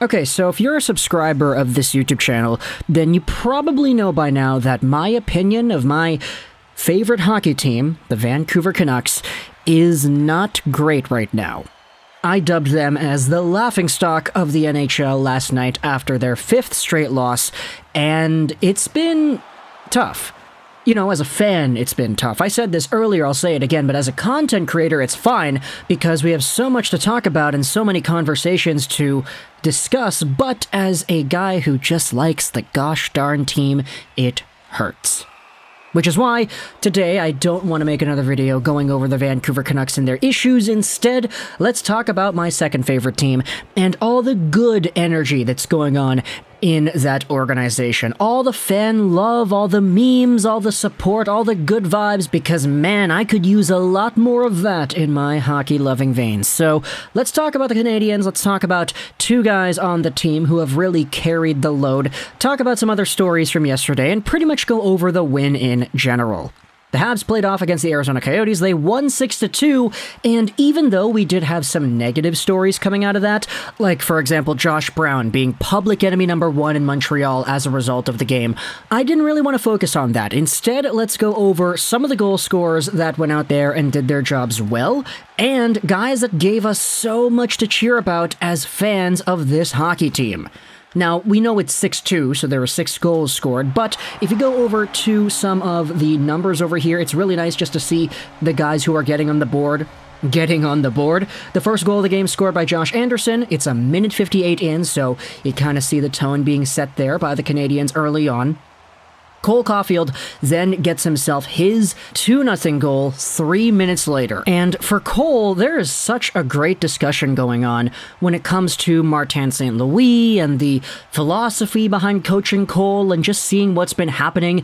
Okay, so if you're a subscriber of this YouTube channel, then you probably know by now that my opinion of my favorite hockey team, the Vancouver Canucks, is not great right now. I dubbed them as the laughingstock of the NHL last night after their 5th straight loss, and it's been tough. You know, as a fan, it's been tough. I said this earlier, I'll say it again, but as a content creator, it's fine because we have so much to talk about and so many conversations to discuss, but as a guy who just likes the gosh darn team, it hurts. Which is why, today, I don't want to make another video going over the Vancouver Canucks and their issues. Instead, let's talk about my second favorite team and all the good energy that's going on in that organization. All the fan love, all the memes, all the support, all the good vibes, because man, I could use a lot more of that in my hockey-loving veins. So, let's talk about the Canadiens, let's talk about two guys on the team who have really carried the load, talk about some other stories from yesterday, and pretty much go over the win in general. The Habs played off against the Arizona Coyotes. They won 6-2, and even though we did have some negative stories coming out of that, like, for example, Josh Brown being public enemy number 1 in Montreal as a result of the game, I didn't really want to focus on that. Instead, let's go over some of the goal scorers that went out there and did their jobs well, and guys that gave us so much to cheer about as fans of this hockey team. Now, we know it's 6-2, so there were 6 goals scored, but if you go over to some of the numbers over here, it's really nice just to see the guys who are getting on the board. The first goal of the game scored by Josh Anderson. It's a minute 58 in, so you kind of see the tone being set there by the Canadiens early on. Cole Caufield then gets himself his 2-0 goal 3 minutes later. And for Cole, there is such a great discussion going on when it comes to Martin St. Louis and the philosophy behind coaching Cole and just seeing what's been happening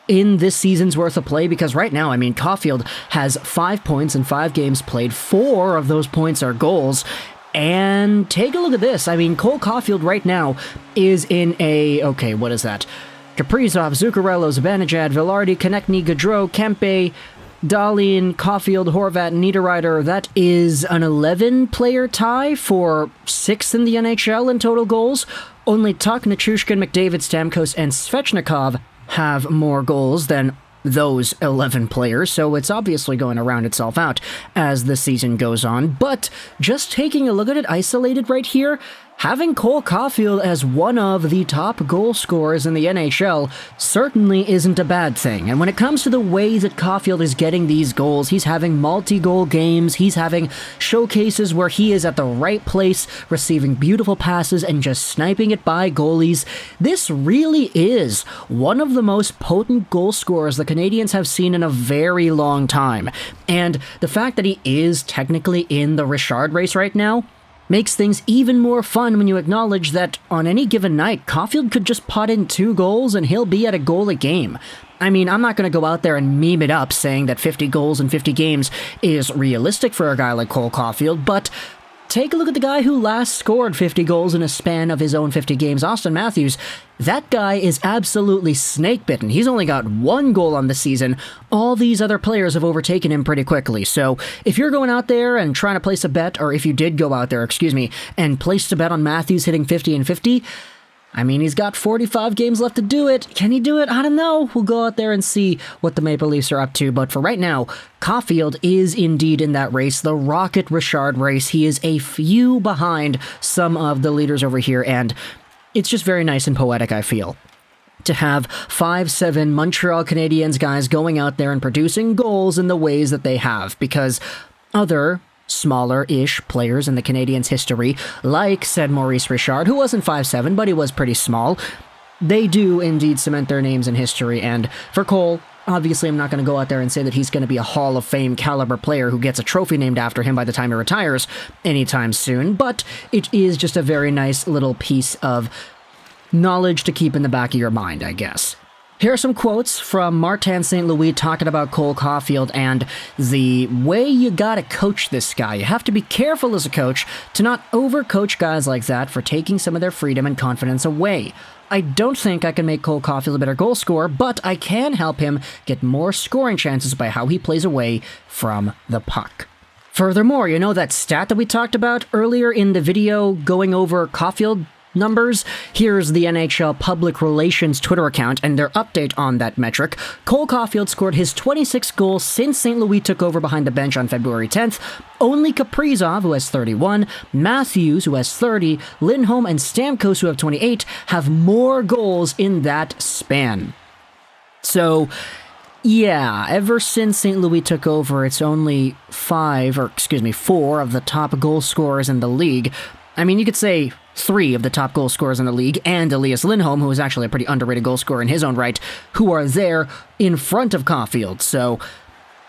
in this season's worth of play, because right now, I mean, Caufield has 5 points in 5 games played. 4 of those points are goals. And take a look at this. I mean, Cole Caufield right now is in a... okay, what is that? Kaprizov, Zuccarello, Zibanejad, Vilardi, Konechny, Gaudreau, Kempe, Dahlin, Caufield, Horvat, Niederreiter. That is an 11-player tie for 6th in the NHL in total goals. Only Tuch, Nichushkin, McDavid, Stamkos, and Svechnikov have more goals than those 11 players, so it's obviously going to round itself out as the season goes on. But just taking a look at it isolated right here, having Cole Caufield as one of the top goal scorers in the NHL certainly isn't a bad thing. And when it comes to the way that Caufield is getting these goals, he's having multi-goal games, he's having showcases where he is at the right place, receiving beautiful passes and just sniping it by goalies. This really is one of the most potent goal scorers the Canadiens have seen in a very long time. And the fact that he is technically in the Richard race right now makes things even more fun when you acknowledge that on any given night, Caufield could just pot in 2 goals and he'll be at a goal a game. I mean, I'm not going to go out there and meme it up saying that 50 goals in 50 games is realistic for a guy like Cole Caufield, but take a look at the guy who last scored 50 goals in a span of his own 50 games, Austin Matthews. That guy is absolutely snake-bitten. He's only got 1 goal on the season. All these other players have overtaken him pretty quickly. So if you're going out there and trying to place a bet, or if you did go out there, and placed a bet on Matthews hitting 50 and 50, I mean, he's got 45 games left to do it. Can he do it? I don't know. We'll go out there and see what the Maple Leafs are up to. But for right now, Caufield is indeed in that race, the Rocket Richard race. He is a few behind some of the leaders over here, and it's just very nice and poetic, I feel, to have 5'7" Montreal Canadiens guys going out there and producing goals in the ways that they have, because other smaller-ish players in the Canadiens' history, like said Maurice Richard, who wasn't 5'7", but he was pretty small, they do indeed cement their names in history. And for Cole, obviously I'm not going to go out there and say that he's going to be a Hall of Fame caliber player who gets a trophy named after him by the time he retires anytime soon, but it is just a very nice little piece of knowledge to keep in the back of your mind, I guess. Here are some quotes from Martin St. Louis talking about Cole Caufield and the way you gotta coach this guy. You have to be careful as a coach to not overcoach guys like that for taking some of their freedom and confidence away. I don't think I can make Cole Caufield a better goal scorer, but I can help him get more scoring chances by how he plays away from the puck. Furthermore, you know that stat that we talked about earlier in the video going over Caufield numbers. Here's the NHL Public Relations Twitter account and their update on that metric. Cole Caufield scored his 26th goal since St. Louis took over behind the bench on February 10th. Only Kaprizov, who has 31, Matthews, who has 30, Lindholm, and Stamkos, who have 28, have more goals in that span. So, yeah, ever since St. Louis took over, it's only 4 of the top goal scorers in the league. I mean, you could say 3 of the top goal scorers in the league, and Elias Lindholm, who is actually a pretty underrated goal scorer in his own right, who are there in front of Caufield. So,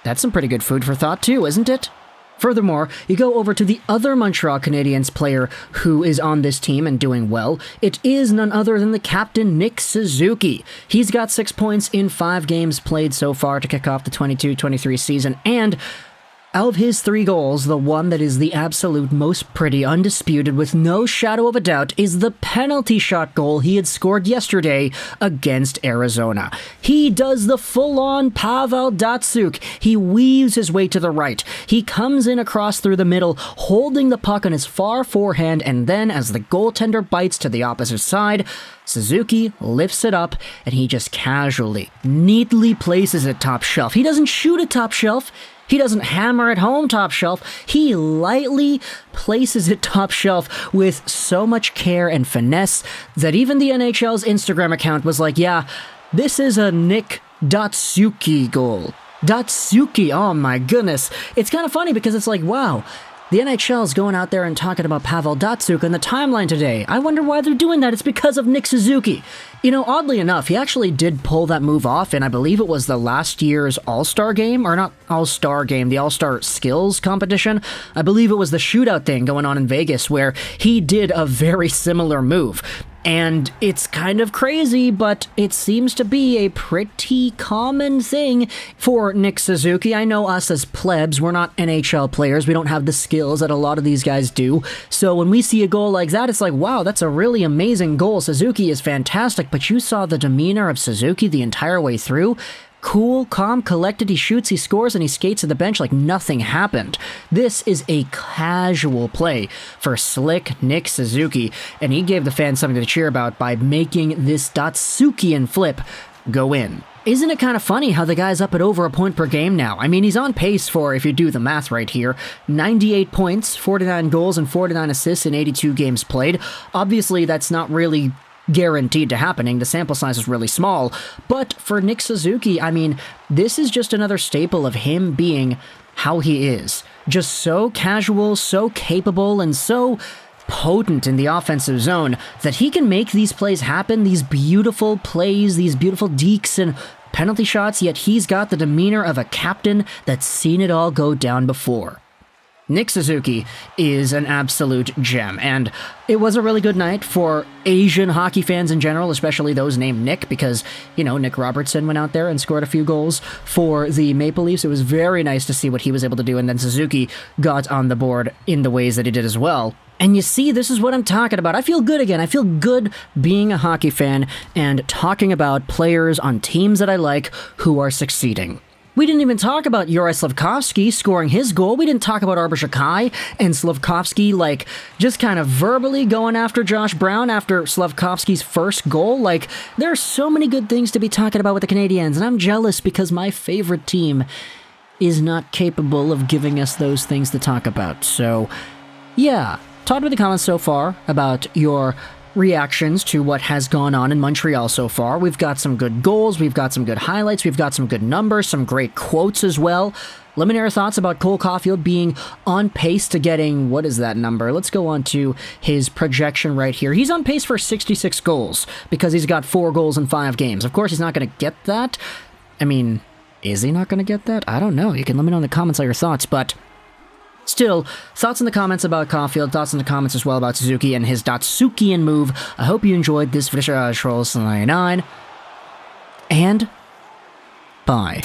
that's some pretty good food for thought too, isn't it? Furthermore, you go over to the other Montreal Canadiens player who is on this team and doing well. It is none other than the captain, Nick Suzuki. He's got 6 points in 5 games played so far to kick off the 22-23 season, and of his 3 goals, the one that is the absolute most pretty, undisputed, with no shadow of a doubt, is the penalty shot goal he had scored yesterday against Arizona. He does the full-on Pavel Datsyuk. He weaves his way to the right. He comes in across through the middle, holding the puck on his far forehand, and then, as the goaltender bites to the opposite side, Suzuki lifts it up, and he just casually, neatly places it top shelf. He doesn't shoot it top shelf. He doesn't hammer it home top shelf. He lightly places it top shelf with so much care and finesse that even the NHL's Instagram account was like, yeah, this is a Nick Datsyuk goal. Datsyuk, oh my goodness. It's kind of funny because it's like, wow, the NHL is going out there and talking about Pavel Datsyuk in the timeline today. I wonder why they're doing that. It's because of Nick Suzuki. You know, oddly enough, he actually did pull that move off, and I believe it was the last year's All-Star game, or not All-Star game, the All-Star Skills competition. I believe it was the shootout thing going on in Vegas where he did a very similar move. And it's kind of crazy, but it seems to be a pretty common thing for Nick Suzuki. I know us as plebs, we're not NHL players. We don't have the skills that a lot of these guys do. So when we see a goal like that, it's like, wow, that's a really amazing goal. Suzuki is fantastic, but you saw the demeanor of Suzuki the entire way through. Cool, calm, collected, he shoots, he scores, and he skates to the bench like nothing happened. This is a casual play for slick Nick Suzuki, and he gave the fans something to cheer about by making this Datsyukian flip go in. Isn't it kind of funny how the guy's up at over a point per game now? I mean, he's on pace for, if you do the math right here, 98 points, 49 goals, and 49 assists in 82 games played. Obviously, that's not really guaranteed to happening. The sample size is really small, but for Nick Suzuki, I mean, this is just another staple of him being how he is. Just so casual, so capable, and so potent in the offensive zone that he can make these plays happen, these beautiful plays, these beautiful dekes and penalty shots, yet he's got the demeanor of a captain that's seen it all go down before. Nick Suzuki is an absolute gem, and it was a really good night for Asian hockey fans in general, especially those named Nick, because, you know, Nick Robertson went out there and scored a few goals for the Maple Leafs. It was very nice to see what he was able to do, and then Suzuki got on the board in the ways that he did as well. And you see, this is what I'm talking about. I feel good again. I feel good being a hockey fan and talking about players on teams that I like who are succeeding. We didn't even talk about Juraj Slafkovsky scoring his goal. We didn't talk about Arber Xhekaj and Slafkovsky, like, just kind of verbally going after Josh Brown after Slafkovsky's first goal. Like, there are so many good things to be talking about with the Canadiens, and I'm jealous because my favorite team is not capable of giving us those things to talk about. So, yeah, talk about the comments so far about your reactions to what has gone on in Montreal so far. We've got some good goals, we've got some good highlights, we've got some good numbers, some great quotes as well. Let me know your thoughts about Cole Caufield being on pace to getting, what is that number? Let's go on to his projection right here. He's on pace for 66 goals because he's got 4 goals in 5 games. Of course, he's not going to get that. I mean, is he not going to get that? I don't know. You can let me know in the comments all your thoughts, but still, thoughts in the comments about Caufield, thoughts in the comments as well about Suzuki and his Datsyukian move. I hope you enjoyed this video, Trolls 99, and bye.